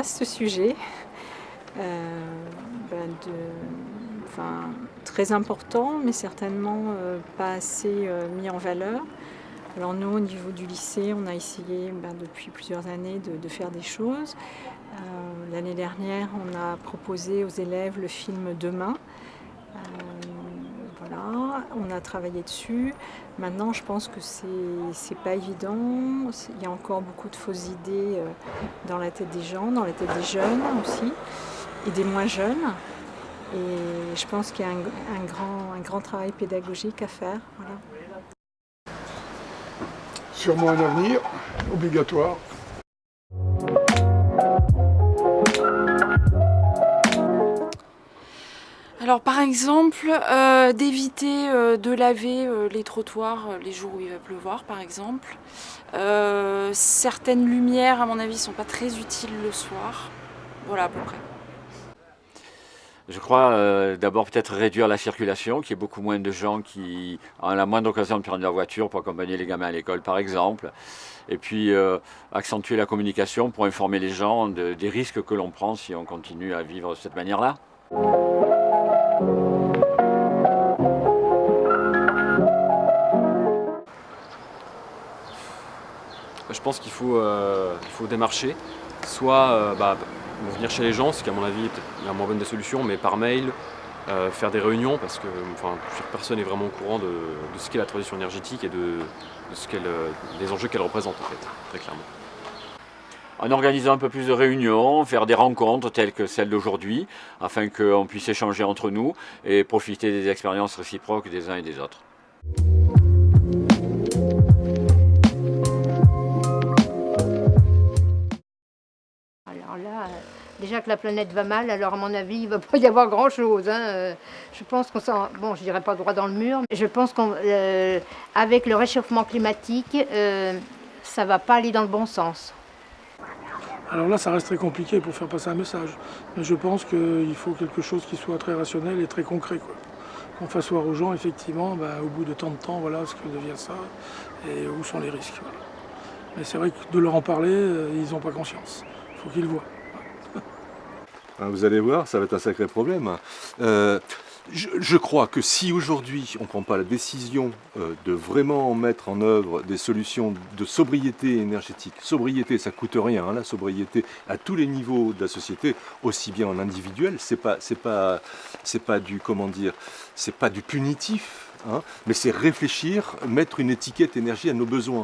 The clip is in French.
vaste sujet, très important, mais certainement pas assez mis en valeur. Alors nous, au niveau du lycée, on a essayé depuis plusieurs années de faire des choses. L'année dernière, on a proposé aux élèves le film Demain. Voilà, on a travaillé dessus. Maintenant, je pense que c'est pas évident. Il y a encore beaucoup de fausses idées dans la tête des gens, dans la tête des jeunes aussi, et des moins jeunes. Et je pense qu'il y a un grand travail pédagogique à faire. Voilà. Sûrement un avenir obligatoire. Alors par exemple, d'éviter de laver les trottoirs les jours où il va pleuvoir par exemple. Certaines lumières à mon avis sont pas très utiles le soir. Voilà à peu près. Je crois d'abord peut-être réduire la circulation, qu'il y ait beaucoup moins de gens qui ont la moindre occasion de prendre leur voiture pour accompagner les gamins à l'école par exemple. Et puis accentuer la communication pour informer les gens des risques que l'on prend si on continue à vivre de cette manière-là. Je pense qu'il faut démarcher, soit venir chez les gens, ce qui à mon avis est la moins bonne des solutions, mais par mail, faire des réunions, parce que chaque personne est vraiment au courant de ce qu'est la transition énergétique et des enjeux qu'elle représente en fait, très clairement. En organisant un peu plus de réunions, faire des rencontres telles que celle d'aujourd'hui, afin qu'on puisse échanger entre nous et profiter des expériences réciproques des uns et des autres. Alors là, déjà que la planète va mal, alors à mon avis, il ne va pas y avoir grand-chose. Hein. Je pense qu'on s'en... Bon, je dirais pas droit dans le mur, mais je pense qu'avec le réchauffement climatique, ça ne va pas aller dans le bon sens. Alors là, ça reste très compliqué pour faire passer un message. Mais je pense qu'il faut quelque chose qui soit très rationnel et très concret, quoi. Qu'on fasse voir aux gens, effectivement, au bout de tant de temps, voilà ce que devient ça et où sont les risques. Voilà. Mais c'est vrai que de leur en parler, ils n'ont pas conscience. Il faut qu'ils le voient. Vous allez voir, ça va être un sacré problème. Je crois que si aujourd'hui on ne prend pas la décision de vraiment mettre en œuvre des solutions de sobriété énergétique, sobriété ça coûte rien, hein, la sobriété à tous les niveaux de la société, aussi bien en individuel, c'est pas du c'est pas du punitif, hein, mais c'est réfléchir, mettre une étiquette énergie à nos besoins.